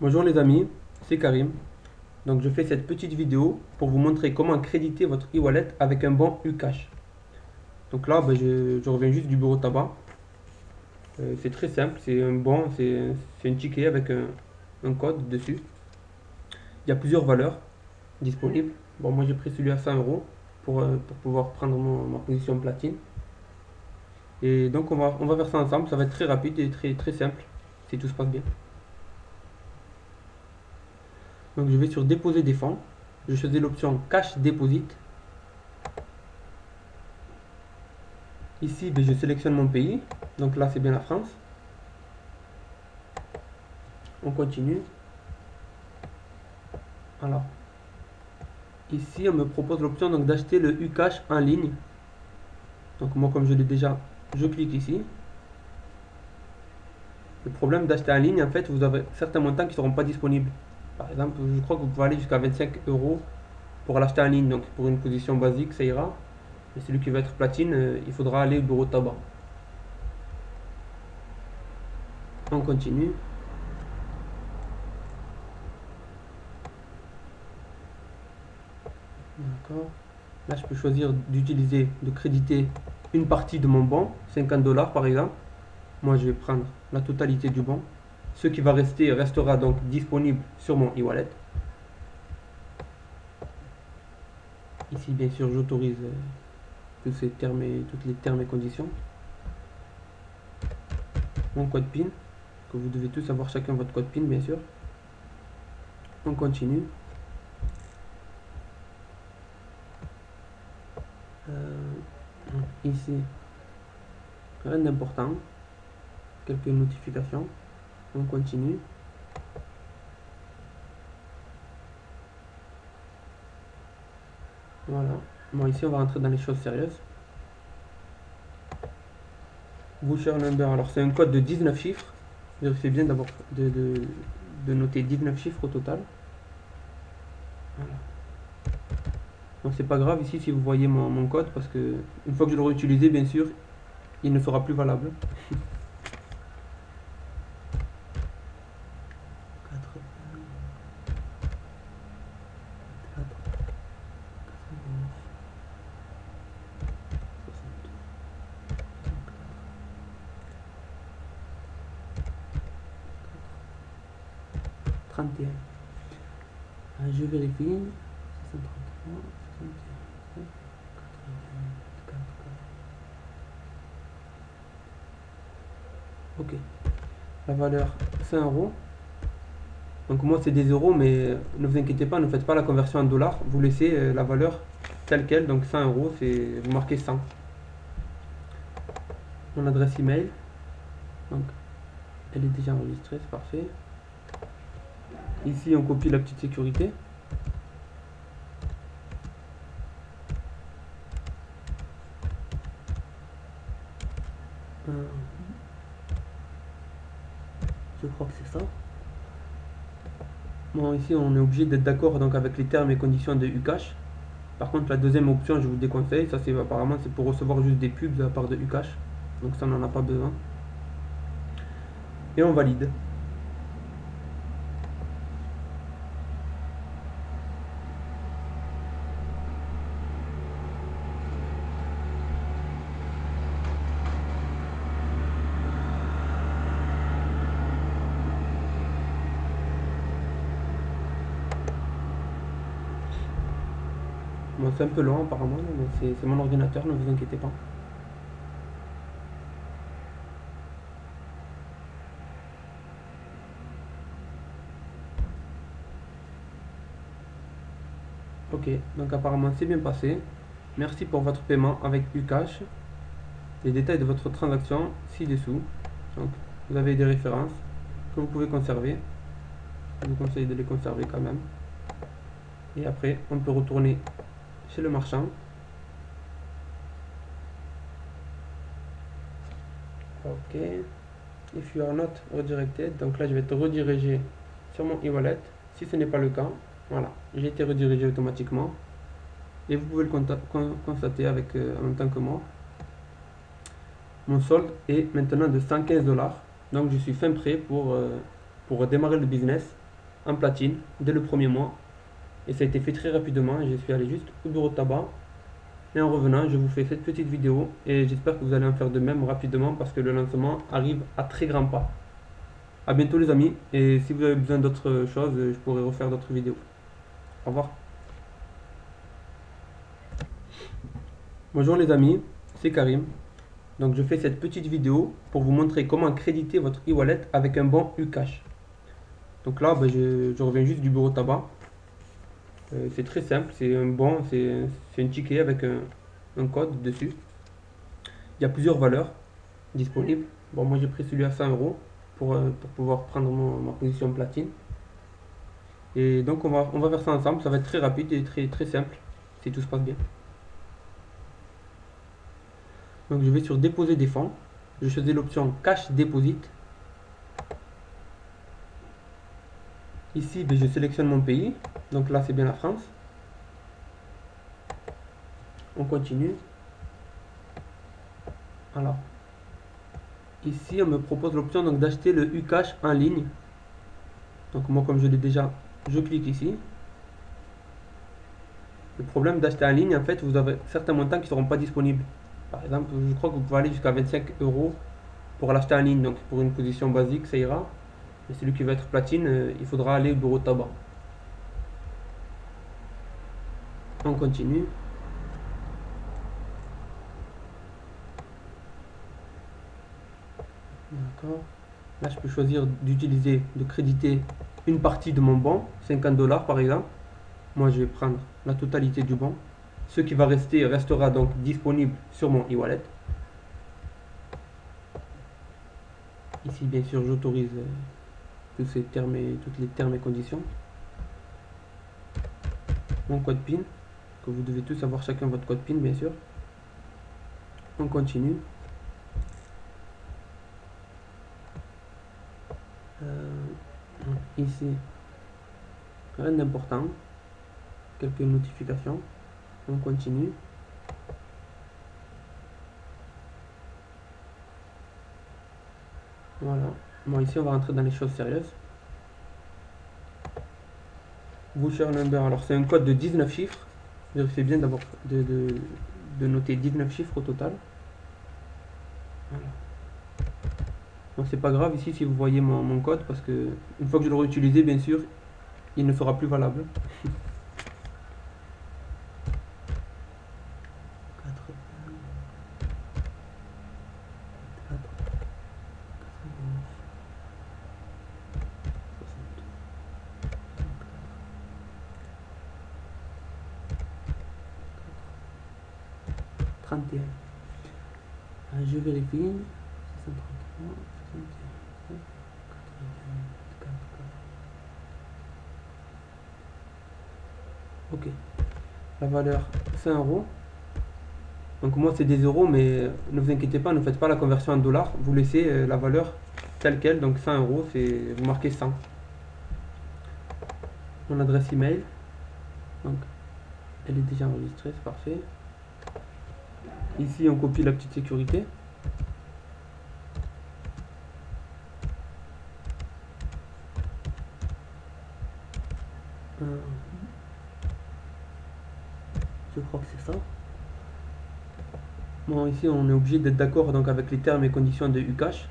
Bonjour les amis, c'est Karim. Donc je fais cette petite vidéo pour vous montrer comment créditer votre e-wallet avec un bon Ucash. Donc là, je reviens juste du bureau de tabac. C'est très simple, c'est un bon, c'est un ticket avec un code dessus. Il y a plusieurs valeurs disponibles. Bon, moi j'ai pris celui à 100 euros pour pouvoir prendre ma position platine. Et donc on va faire ça ensemble, ça va être très rapide et très simple si tout se passe bien. Donc je vais sur déposer des fonds. Je choisis l'option cash deposit. Ici, je sélectionne mon pays. Donc là, c'est bien la France. On continue. Alors, ici, on me propose l'option donc d'acheter le Ucash en ligne. Donc moi, comme je l'ai déjà, je clique ici. Le problème d'acheter en ligne, en fait, vous avez certains montants qui ne seront pas disponibles. Par exemple, je crois que vous pouvez aller jusqu'à 25 euros pour l'acheter en ligne. Donc pour une position basique, ça ira. Mais celui qui va être platine, il faudra aller au bureau de tabac. On continue. D'accord. Là, je peux choisir d'utiliser, de créditer une partie de mon bon, 50 dollars par exemple. Moi, je vais prendre la totalité du bon. Ce qui va rester restera donc disponible sur mon e-wallet. Ici, bien sûr, j'autorise tous toutes les termes et conditions. Mon code PIN, que vous devez tous avoir chacun votre code PIN, bien sûr. On continue. Ici, rien d'important. Quelques notifications. On continue. Voilà. Bon, ici, on va rentrer dans les choses sérieuses. Voucher number, alors c'est un code de 19 chiffres. Vérifiez bien d'abord de noter 19 chiffres au total. Voilà. Donc c'est pas grave ici si vous voyez mon code parce que une fois que je l'aurai utilisé, bien sûr, il ne sera plus valable. 31. Je vérifie. 633, 61, ok. La valeur 5 euros. Donc moi c'est des euros, mais ne vous inquiétez pas, ne faites pas la conversion en dollars. Vous laissez la valeur telle quelle, donc 100 euros, vous marquez 100. Mon adresse email, donc elle est déjà enregistrée, c'est parfait. Ici on copie la petite sécurité. Je crois que c'est ça. Bon, ici on est obligé d'être d'accord donc avec les termes et conditions de Ucash. Par contre, la deuxième option, je vous déconseille. Ça, c'est apparemment c'est pour recevoir juste des pubs de la part de Ucash. Donc ça, on n'en a pas besoin. Et on valide. Bon, c'est un peu lent apparemment, mais c'est mon ordinateur, ne vous inquiétez pas. Ok, donc apparemment c'est bien passé. Merci pour votre paiement avec Ucash. Les détails de votre transaction ci-dessous. Donc vous avez des références que vous pouvez conserver. Je vous conseille de les conserver quand même. Et après, on peut retourner chez le marchand. Ok. If you are not redirected, donc là je vais être redirigé sur mon e-wallet. Si ce n'est pas le cas, voilà, j'ai été redirigé automatiquement. Et vous pouvez le constater avec, en même temps que moi. Mon solde est maintenant de 115 dollars. Donc je suis fin prêt pour démarrer le business en platine dès le premier mois. Et ça a été fait très rapidement. Je suis allé juste au bureau de tabac. Et en revenant, je vous fais cette petite vidéo. Et j'espère que vous allez en faire de même rapidement parce que le lancement arrive à très grands pas. A bientôt les amis. Et si vous avez besoin d'autres choses, je pourrai refaire d'autres vidéos. Au revoir. Bonjour les amis, c'est Karim. Donc je fais cette petite vidéo pour vous montrer comment créditer votre e-wallet avec un bon Ucash. Donc là, je reviens juste du bureau de tabac. C'est très simple, c'est un bon, c'est un ticket avec un code dessus. Il y a plusieurs valeurs disponibles. Bon, moi j'ai pris celui à 100 euros pour pouvoir prendre ma position platine. Et donc on va faire ça ensemble, ça va être très rapide et très simple si tout se passe bien. Donc je vais sur déposer des fonds, je choisis l'option cash deposit. Ici je sélectionne mon pays, donc là c'est bien la France. On continue. Alors ici on me propose l'option donc d'acheter le Ucash en ligne. Donc moi comme je l'ai déjà, je clique ici. Le problème d'acheter en ligne, en fait vous avez certains montants qui ne seront pas disponibles. Par exemple, je crois que vous pouvez aller jusqu'à 25 euros pour l'acheter en ligne. Donc pour une position basique, ça ira. Mais celui qui va être platine, il faudra aller au bureau de tabac. On continue. D'accord. Là, je peux choisir d'utiliser, de créditer une partie de mon bon, 50 $ par exemple. Moi, je vais prendre la totalité du bon. Ce qui va rester restera donc disponible sur mon e-wallet. Ici, bien sûr, j'autorise tous ces termes et toutes les termes et conditions. Mon code PIN, que vous devez tous avoir chacun votre code PIN, bien sûr. On continue. Ici, rien d'important. Quelques notifications. On continue. Voilà. Bon, ici, on va rentrer dans les choses sérieuses. Voucher number. Alors, c'est un code de 19 chiffres. Vérifiez bien d'avoir de noter 19 chiffres au total. Voilà. Donc, c'est pas grave ici si vous voyez mon code parce que une fois que je l'aurai utilisé, bien sûr, il ne sera plus valable. Je vérifie. Ok. La valeur 5 euros. Donc moi c'est des euros, mais ne vous inquiétez pas, ne faites pas la conversion en dollars. Vous laissez la valeur telle quelle, donc 100 euros, vous marquez 100. Mon adresse email. Donc elle est déjà enregistrée, c'est parfait. Ici on copie la petite sécurité. Je crois que c'est ça. Bon, ici on est obligé d'être d'accord donc avec les termes et conditions de Ucash.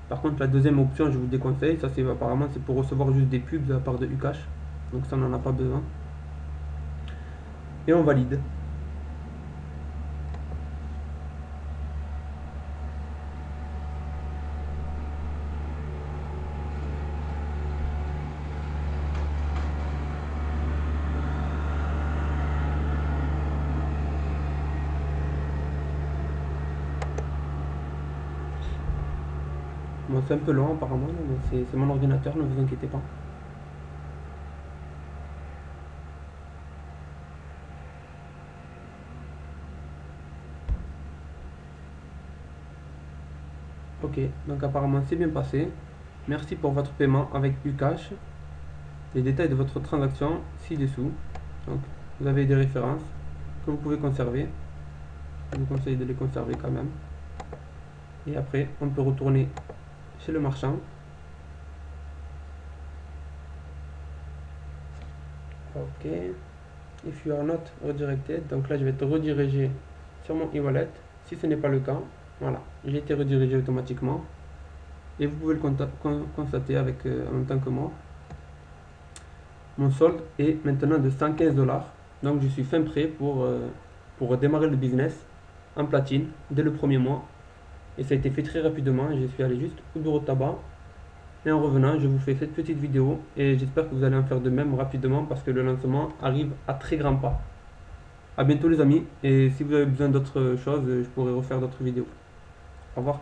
Par contre la deuxième option je vous déconseille, ça c'est apparemment c'est pour recevoir juste des pubs de la part de Ucash. Donc ça on n'en a pas besoin. Et on valide. Bon, c'est un peu long apparemment, mais c'est mon ordinateur, ne vous inquiétez pas. Ok, donc apparemment c'est bien passé. Merci pour votre paiement avec Ucash. Les détails de votre transaction ci-dessous. Donc vous avez des références que vous pouvez conserver. Je vous conseille de les conserver quand même. Et après, on peut retourner chez le marchand. Ok. If you are not redirected, donc là je vais être redirigé sur mon e-wallet. Si ce n'est pas le cas, voilà, j'ai été redirigé automatiquement. Et vous pouvez le constater avec, en même temps que moi. Mon solde est maintenant de 115 dollars. Donc je suis fin prêt pour démarrer le business en platine dès le premier mois. Et ça a été fait très rapidement. Je suis allé juste au bureau de tabac. Et en revenant, je vous fais cette petite vidéo. Et j'espère que vous allez en faire de même rapidement parce que le lancement arrive à très grands pas. A bientôt les amis. Et si vous avez besoin d'autres choses, je pourrai refaire d'autres vidéos. Au revoir.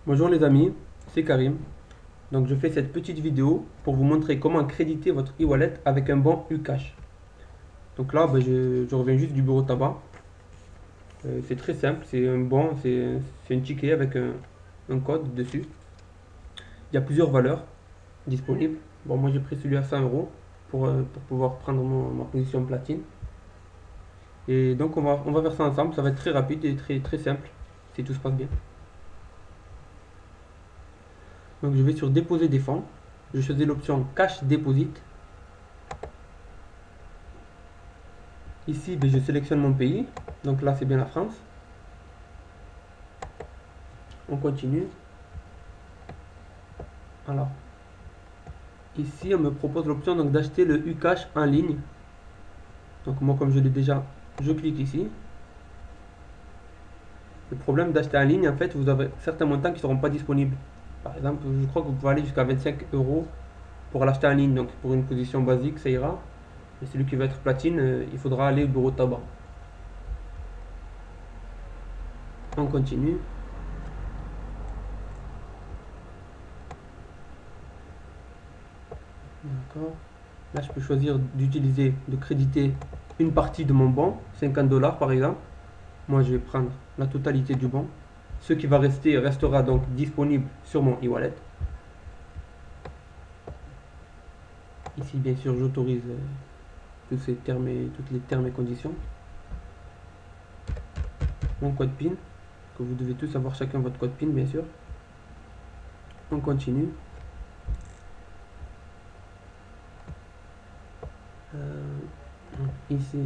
Bonjour les amis, c'est Karim. Donc je fais cette petite vidéo pour vous montrer comment créditer votre e-wallet avec un bon Ucash. Donc là, je reviens juste du bureau de tabac. C'est très simple, c'est un bon, c'est un ticket avec un code dessus. Il y a plusieurs valeurs disponibles. Bon, moi j'ai pris celui à 100 euros pour pouvoir prendre ma position platine. Et donc on va faire ça ensemble, ça va être très rapide et très simple si tout se passe bien. Donc je vais sur déposer des fonds. Je choisis l'option cash deposit. Ici, je sélectionne mon pays. Donc là, c'est bien la France. On continue. Alors, ici, on me propose l'option d'acheter le Ucash en ligne. Donc moi, comme je l'ai déjà, je clique ici. Le problème d'acheter en ligne, en fait, vous avez certains montants qui ne seront pas disponibles. Par exemple, je crois que vous pouvez aller jusqu'à 25 euros pour l'acheter en ligne. Donc pour une position basique, ça ira. Mais celui qui va être platine, il faudra aller au bureau de tabac. On continue. D'accord. Là, je peux choisir d'utiliser, de créditer une partie de mon bon, 50 dollars par exemple. Moi, je vais prendre la totalité du bon. Ce qui va rester restera donc disponible sur mon e-wallet. Ici, bien sûr, j'autorise tous les termes et conditions. Mon code PIN, que vous devez tous avoir chacun votre code PIN, bien sûr. On continue. Ici,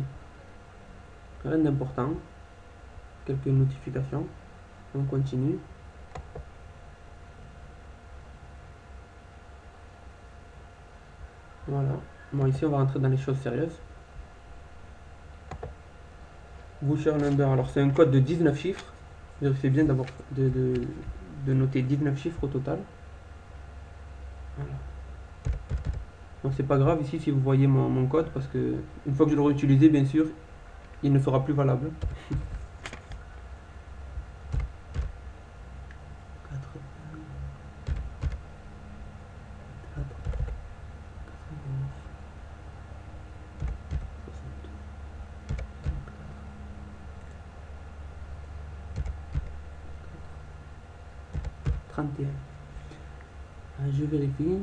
rien d'important. Quelques notifications. On continue. Voilà. Bon, ici, on va rentrer dans les choses sérieuses. Voucher number, alors c'est un code de 19 chiffres. Vérifiez bien d'abord de noter 19 chiffres au total. Voilà. Donc c'est pas grave ici si vous voyez mon code parce que une fois que je l'aurai utilisé, bien sûr, il ne sera plus valable. Je vérifie.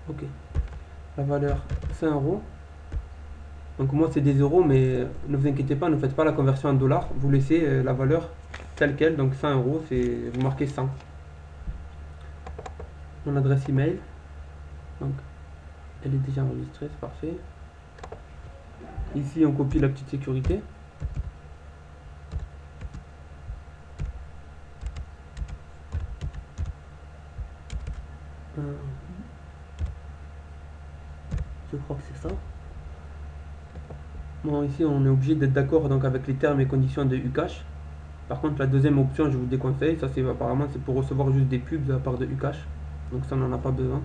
Ok. La valeur 5 euros. Donc moi c'est des euros, mais ne vous inquiétez pas, ne faites pas la conversion en dollars. Vous laissez la valeur telle quelle. Donc 100 euros, vous marquez 100. Mon adresse email. Donc elle est déjà enregistrée, c'est parfait. Ici on copie la petite sécurité. Je crois que c'est ça. Bon, ici on est obligé d'être d'accord donc avec les termes et conditions de Ucash. Par contre, la deuxième option, je vous déconseille. Ça, c'est apparemment c'est pour recevoir juste des pubs de la part de Ucash. Donc ça, on n'en a pas besoin.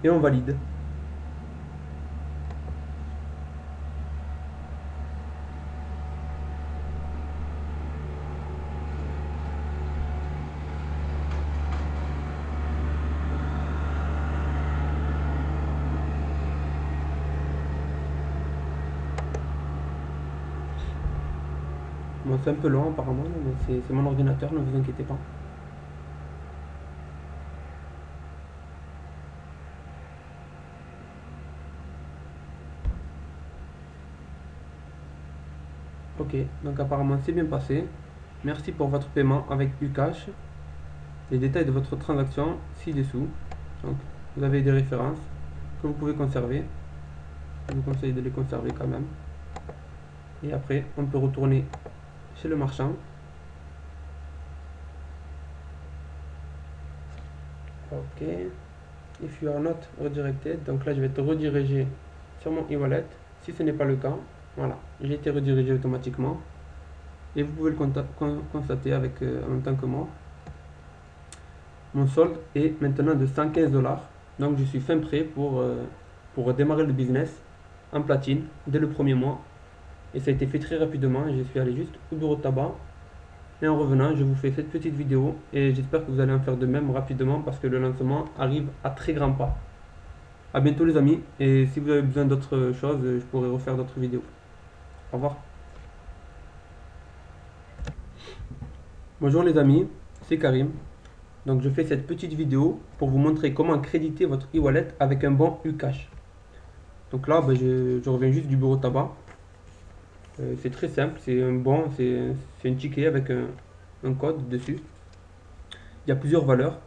Et on valide. Bon, c'est un peu long apparemment, mais c'est mon ordinateur, ne vous inquiétez pas. Ok, donc apparemment c'est bien passé. Merci pour votre paiement avec Ucash. Les détails de votre transaction ci-dessous. Donc vous avez des références que vous pouvez conserver. Je vous conseille de les conserver quand même. Et après, on peut retourner chez le marchand. Ok. If you are not redirected, donc là je vais être redirigé sur mon e-wallet. Si ce n'est pas le cas, voilà, j'ai été redirigé automatiquement. Et vous pouvez le constater avec, en même temps que moi. Mon solde est maintenant de 115 $. Donc je suis fin prêt pour démarrer le business en platine dès le premier mois. Et ça a été fait très rapidement. Je suis allé juste au bureau de tabac. Et en revenant, je vous fais cette petite vidéo. Et j'espère que vous allez en faire de même rapidement parce que le lancement arrive à très grands pas. A bientôt les amis. Et si vous avez besoin d'autres choses, je pourrai refaire d'autres vidéos. Au revoir. Bonjour les amis, c'est Karim. Donc je fais cette petite vidéo pour vous montrer comment créditer votre e-wallet avec un bon Ucash. Donc là, je reviens juste du bureau de tabac. C'est très simple, c'est un bon, c'est un ticket avec un code dessus. Il y a plusieurs valeurs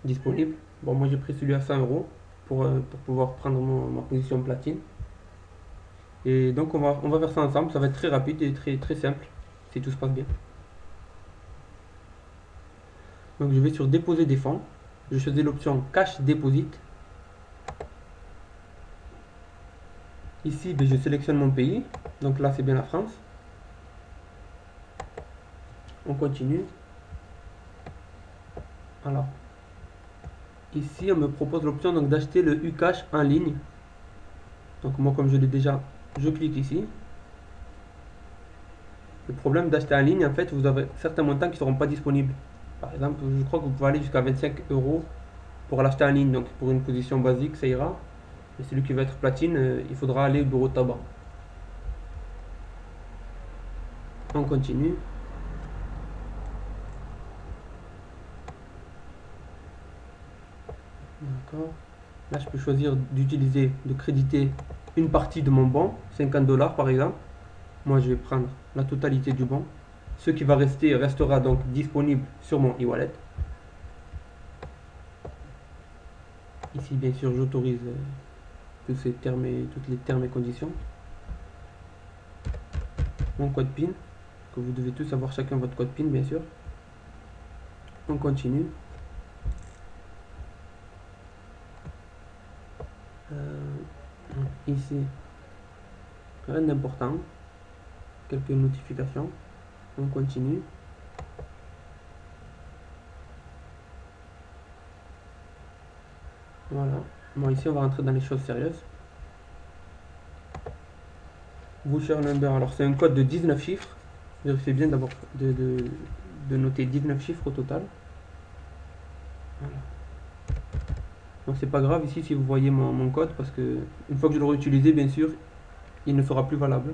disponibles. Bon, moi j'ai pris celui à 100 € pour pouvoir prendre ma position platine. Et donc on va faire ça ensemble, ça va être très rapide et très simple si tout se passe bien. Donc je vais sur déposer des fonds. Je choisis l'option cash deposit. Ici, je sélectionne mon pays. Donc là, c'est bien la France. On continue. Alors, ici, on me propose l'option d'acheter le Ucash en ligne. Donc moi, comme je l'ai déjà, je clique ici. Le problème d'acheter en ligne, en fait, vous avez certains montants qui ne seront pas disponibles. Par exemple, je crois que vous pouvez aller jusqu'à 25 € pour l'acheter en ligne. Donc pour une position basique, ça ira. Mais celui qui va être platine, il faudra aller au bureau de tabac. On continue. D'accord. Là, je peux choisir de créditer une partie de mon bon, 50 $ par exemple. Moi, je vais prendre la totalité du bon. Ce qui va rester restera donc disponible sur mon e-wallet. Ici, bien sûr, j'autorise toutes les termes et conditions. Mon code PIN, que vous devez tous avoir chacun votre code PIN, bien sûr. On continue. Ici, rien d'important. Quelques notifications. On continue. Voilà. Bon, ici, on va rentrer dans les choses sérieuses. Voucher number, alors c'est un code de 19 chiffres. Vérifiez bien d'abord de noter 19 chiffres au total. Voilà. Donc c'est pas grave ici si vous voyez mon code parce que une fois que je l'aurai utilisé, bien sûr, il ne sera plus valable.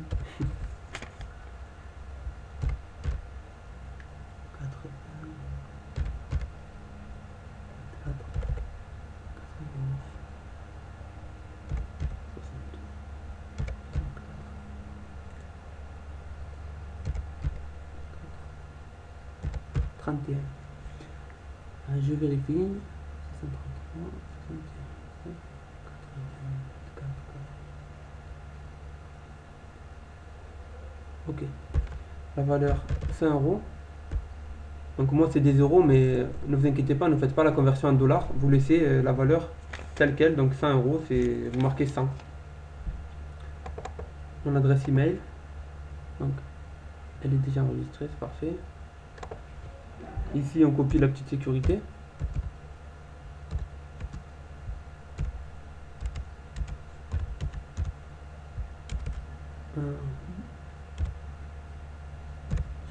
31. Je vérifie. 633, 61, ok. La valeur 5 €. Donc moi c'est des euros, mais ne vous inquiétez pas, ne faites pas la conversion en dollars. Vous laissez la valeur telle quelle, donc 100 €, vous marquez 100. Mon adresse email, donc elle est déjà enregistrée, c'est parfait. Ici on copie la petite sécurité.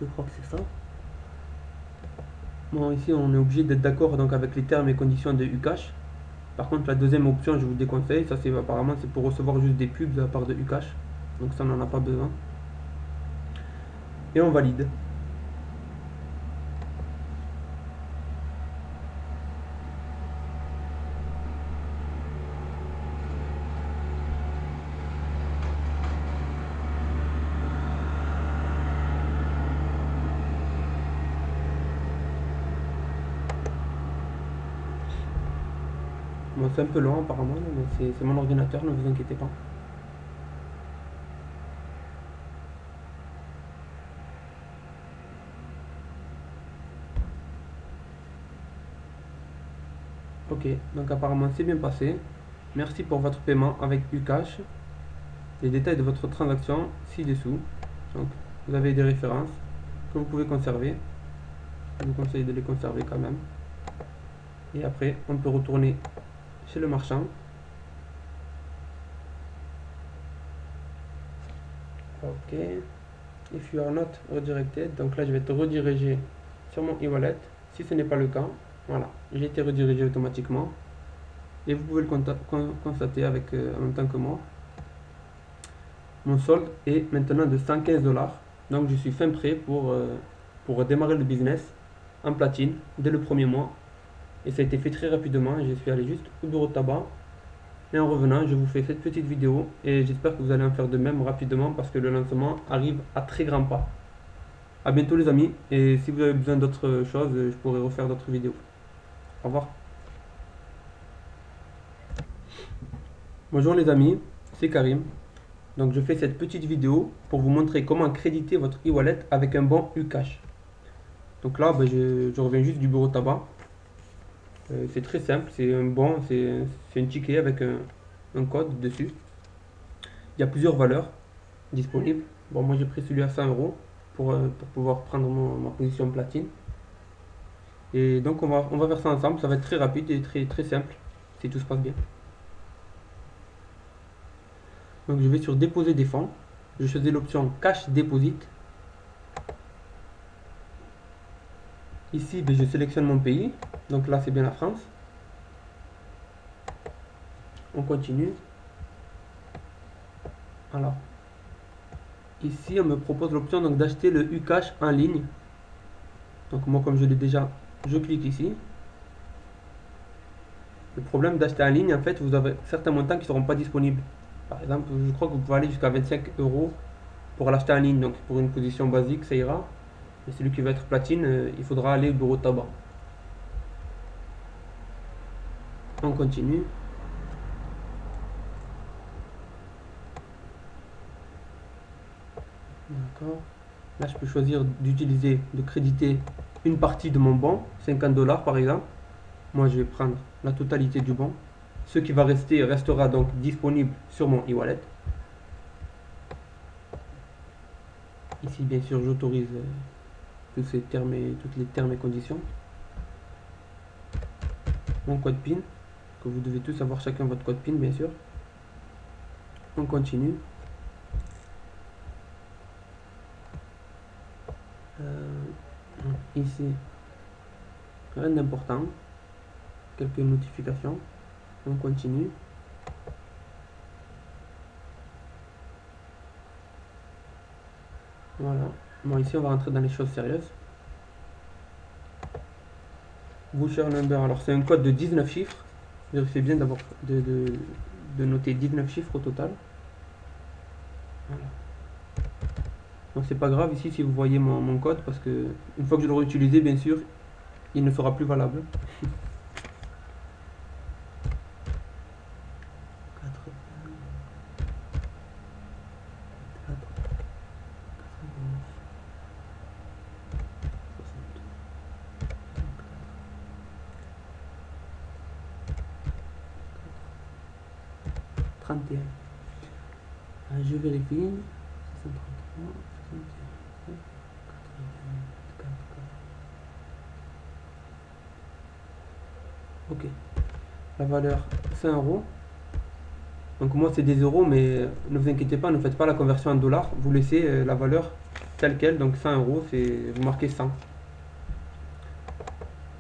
Je crois que c'est ça. Bon, ici on est obligé d'être d'accord donc avec les termes et conditions de Ucash. Par contre la deuxième option je vous déconseille, ça c'est apparemment c'est pour recevoir juste des pubs de la part de Ucash. Donc ça on n'en a pas besoin. Et on valide. Bon, c'est un peu long apparemment, mais c'est mon ordinateur, ne vous inquiétez pas. Ok, donc apparemment c'est bien passé. Merci pour votre paiement avec Ucash. Les détails de votre transaction ci-dessous. Donc vous avez des références que vous pouvez conserver. Je vous conseille de les conserver quand même. Et après, on peut retourner chez le marchand. Ok. If you are not redirected, donc là je vais être redirigé sur mon e-wallet. Si ce n'est pas le cas, voilà, j'ai été redirigé automatiquement. Et vous pouvez le constater avec, en même temps que moi. Mon solde est maintenant de 115 $. Donc je suis fin prêt pour démarrer le business en platine dès le premier mois. Et ça a été fait très rapidement. Je suis allé juste au bureau de tabac. Et en revenant, je vous fais cette petite vidéo. Et j'espère que vous allez en faire de même rapidement parce que le lancement arrive à très grands pas. A bientôt les amis. Et si vous avez besoin d'autres choses, je pourrai refaire d'autres vidéos. Au revoir. Bonjour les amis, c'est Karim. Donc je fais cette petite vidéo pour vous montrer comment créditer votre e-wallet avec un bon Ucash. Donc là, je reviens juste du bureau de tabac. C'est très simple, c'est un bon, c'est un ticket avec un code dessus. Il y a plusieurs valeurs disponibles. Bon, moi j'ai pris celui à 100 € pour pouvoir prendre ma position platine. Et donc on va faire ça ensemble, ça va être très rapide et très simple si tout se passe bien. Donc je vais sur déposer des fonds. Je choisis l'option cash deposit. Ici, je sélectionne mon pays. Donc là, c'est bien la France. On continue. Alors, ici, on me propose l'option d'acheter le Ucash en ligne. Donc moi, comme je l'ai déjà, je clique ici. Le problème d'acheter en ligne, en fait, vous avez certains montants qui ne seront pas disponibles. Par exemple, je crois que vous pouvez aller jusqu'à 25 € pour l'acheter en ligne. Donc pour une position basique, ça ira. Mais celui qui va être platine, il faudra aller au bureau de tabac. On continue. D'accord. Là, je peux choisir d'utiliser, de créditer une partie de mon bon, 50 $ par exemple. Moi, je vais prendre la totalité du bon. Ce qui va rester restera donc disponible sur mon e-wallet. Ici, bien sûr, j'autorise tous les termes et conditions. Mon code PIN, que vous devez tous avoir chacun votre code PIN, bien sûr. On continue. Ici, rien d'important. Quelques notifications. On continue. Voilà. Bon, ici, on va rentrer dans les choses sérieuses. Voucher number. Alors, c'est un code de 19 chiffres. Vérifiez bien d'avoir de noter 19 chiffres au total. Voilà. Donc, c'est pas grave ici si vous voyez mon code parce que une fois que je l'aurai utilisé, bien sûr, il ne sera plus valable. Je vérifie. 633, 61, 84. Ok. La valeur 5 €. Donc moi c'est des euros, mais ne vous inquiétez pas, ne faites pas la conversion en dollars. Vous laissez la valeur telle quelle, donc 100 €, vous marquez 100.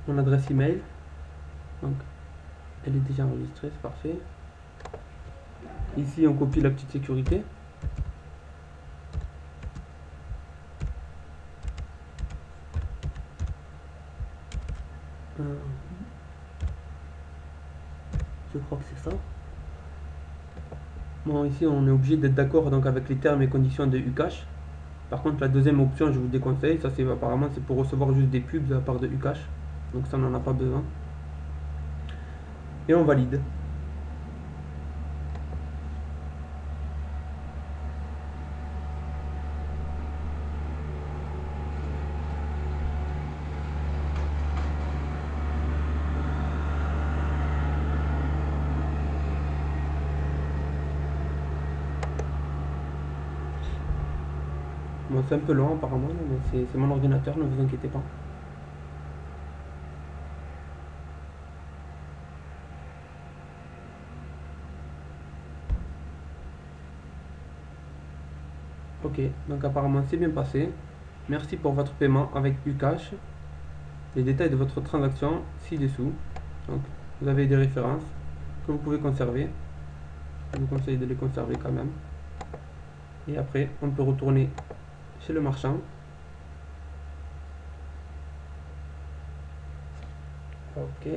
Mon adresse email. Donc elle est déjà enregistrée, c'est parfait. Ici on copie la petite sécurité. Je crois que c'est ça. Bon, ici on est obligé d'être d'accord donc avec les termes et conditions de Ucash. Par contre, la deuxième option, je vous déconseille. Ça, c'est apparemment c'est pour recevoir juste des pubs de la part de Ucash. Donc ça, on n'en a pas besoin. et on valide. Bon, c'est un peu lent apparemment, mais c'est mon ordinateur, ne vous inquiétez pas. Ok, donc apparemment c'est bien passé. Merci pour votre paiement avec Ucash. Les détails de votre transaction ci-dessous. Donc vous avez des références que vous pouvez conserver. Je vous conseille de les conserver quand même. Et après, on peut retourner chez le marchand. Ok.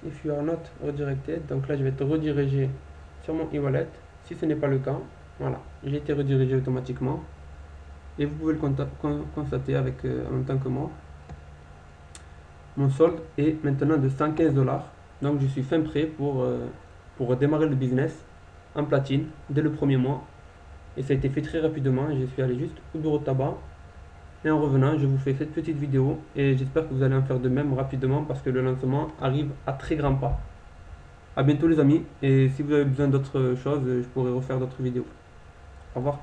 If you are not redirected, donc là je vais être redirigé sur mon e-wallet. Si ce n'est pas le cas, voilà, j'ai été redirigé automatiquement. Et vous pouvez le constater avec, en même temps que moi. Mon solde est maintenant de 115 $. Donc je suis fin prêt pour démarrer le business en platine dès le premier mois. Et ça a été fait très rapidement. Je suis allé juste au bureau de tabac. Et en revenant, je vous fais cette petite vidéo. Et j'espère que vous allez en faire de même rapidement parce que le lancement arrive à très grands pas. A bientôt les amis. Et si vous avez besoin d'autres choses, je pourrai refaire d'autres vidéos. Au revoir.